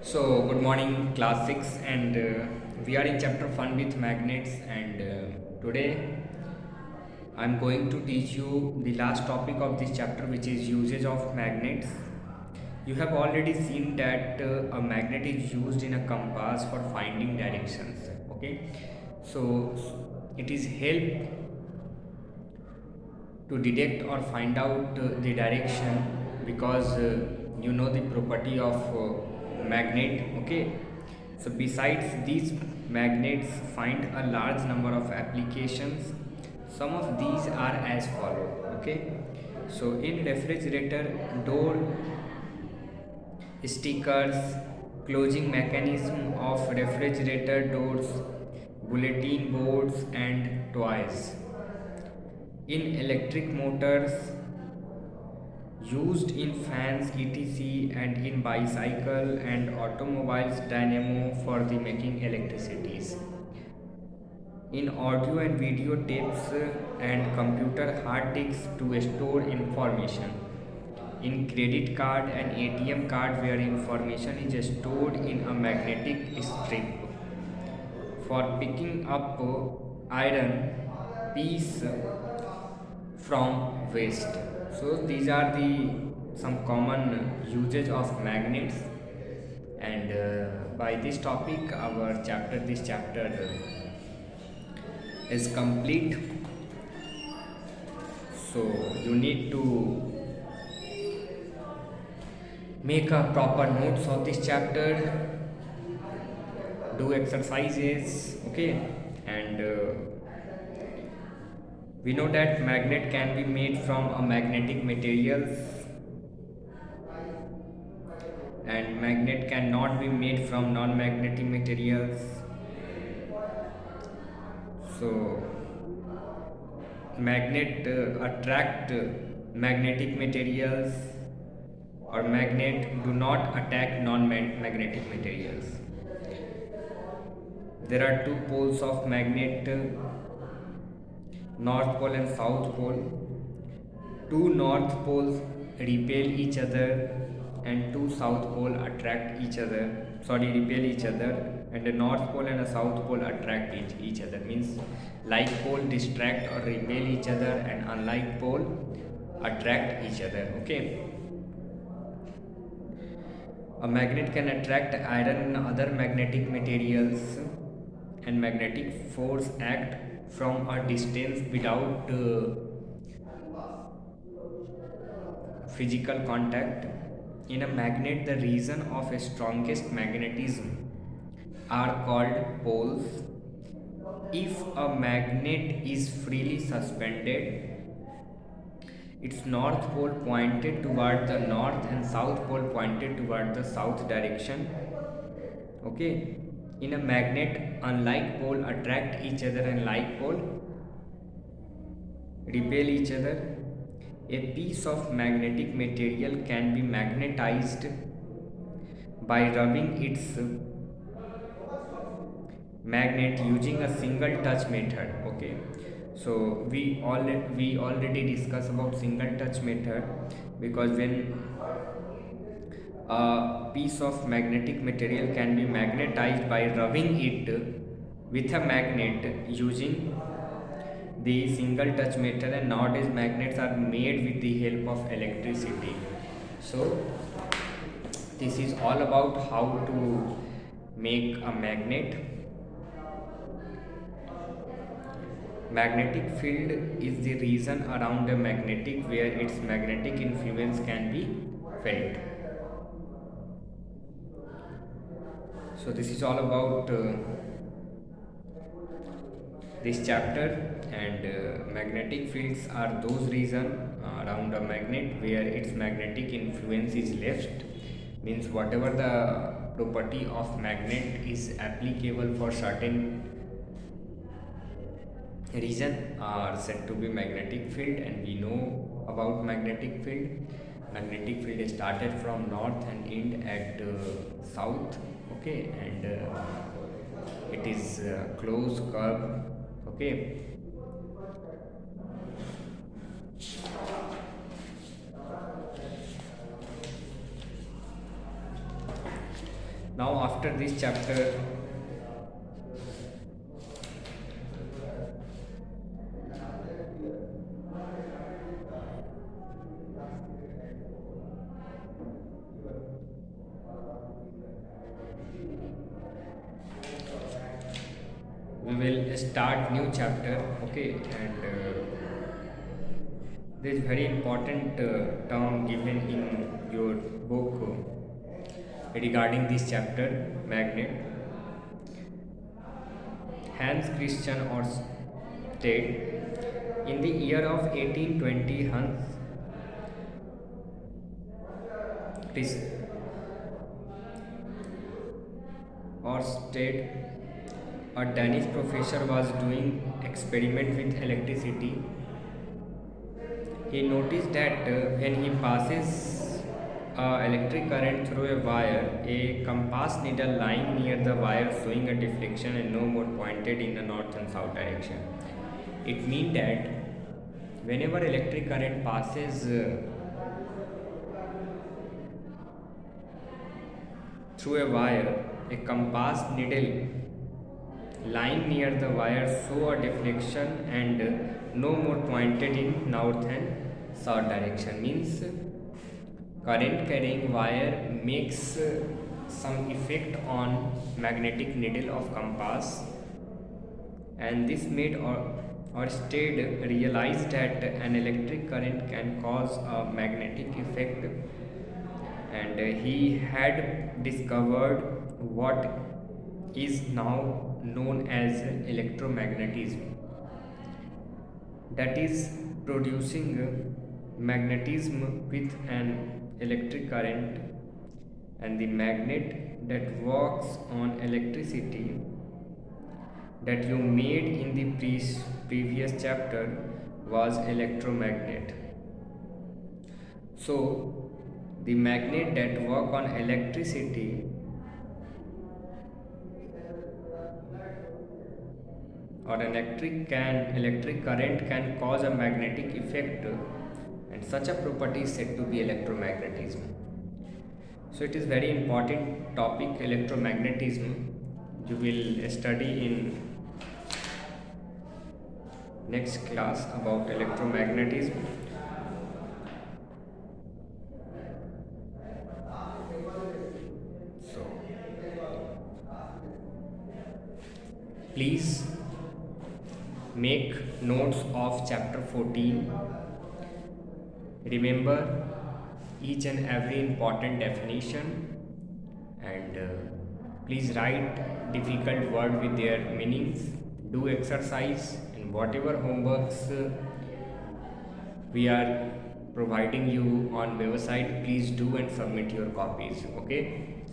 Good morning, class 6, and we are in chapter Fun with Magnets. And today I'm going to teach you the last topic of this chapter, which is usage of magnets. You have already seen that a magnet is used in a compass for finding directions. Okay, so it is help to detect or find out the direction because you know the property of magnet. Okay, so besides these, magnets find a large number of applications. Some of these are as follow. Okay, so in refrigerator door stickers, closing mechanism of refrigerator doors, bulletin boards and toys. In electric motors, used in fans etc, and in bicycle and automobiles dynamo for the making electricities. In audio and video tapes and computer hard disks to store information. In credit card and ATM card where information is stored in a magnetic strip. For picking up iron piece from waste. So these are the some common usage of magnets, and by this topic our chapter is complete. So you need to make a proper notes of this chapter, do exercises. Okay, and we know that magnet can be made from a magnetic materials, and magnet cannot be made from non-magnetic materials. So magnet attract magnetic materials, or magnet do not attack non-magnetic materials. There are two poles of magnet, north pole and south pole. Two north poles repel each other and two south pole repel each other, and a north pole and a south pole attract each other. Means like pole distract or repel each other, and unlike pole attract each other. Okay, a magnet can attract iron and other magnetic materials, and magnetic force act from a distance without physical contact. In a magnet, the region of strongest magnetism are called poles. If a magnet is freely suspended, its north pole pointed toward the north and south pole pointed toward the south direction. Okay, in a magnet, unlike pole attract each other and like pole repel each other. A piece of magnetic material can be magnetized by rubbing its magnet using a single touch method. Okay, so we already discussed about single touch method, because when a piece of magnetic material can be magnetized by rubbing it with a magnet using the single touch method, and nowadays magnets are made with the help of electricity. So this is all about how to make a magnet. Magnetic field is the region around a magnetic where its magnetic influence can be felt. So this is all about this chapter, and magnetic fields are those regions around a magnet where its magnetic influence is left. Means whatever the property of magnet is applicable for certain region are said to be magnetic field. And we know about magnetic field. Magnetic field started from north and end at south. Okay, and it is closed curve. Okay, Now after this chapter we will start new chapter. Okay, and there is very important term given in your book regarding this chapter, magnet. Hans Christian Ørsted, in the year of 1820, Hans Ørsted, a Danish professor, was doing experiment with electricity. He noticed that when he passes electric current through a wire, a compass needle lying near the wire showing a deflection and no more pointed in the north and south direction. It means that whenever electric current passes through a wire, a compass needle lying near the wire show a deflection and no more pointed in north and south direction. Means current carrying wire makes some effect on magnetic needle of compass, and this made Ørsted realize that an electric current can cause a magnetic effect, and he had discovered what is now known as electromagnetism, that is producing magnetism with an electric current, and the magnet that works on electricity that you made in the previous chapter was electromagnet. So the magnet that work on electricity or electric current can cause a magnetic effect, and such a property is said to be electromagnetism. So it is very important topic, electromagnetism. You will study in next class about electromagnetism. So please make notes of chapter 14. Remember each and every important definition, and please write difficult word with their meanings. Do exercise, and whatever homeworks we are providing you on website, please do and submit your copies. Okay,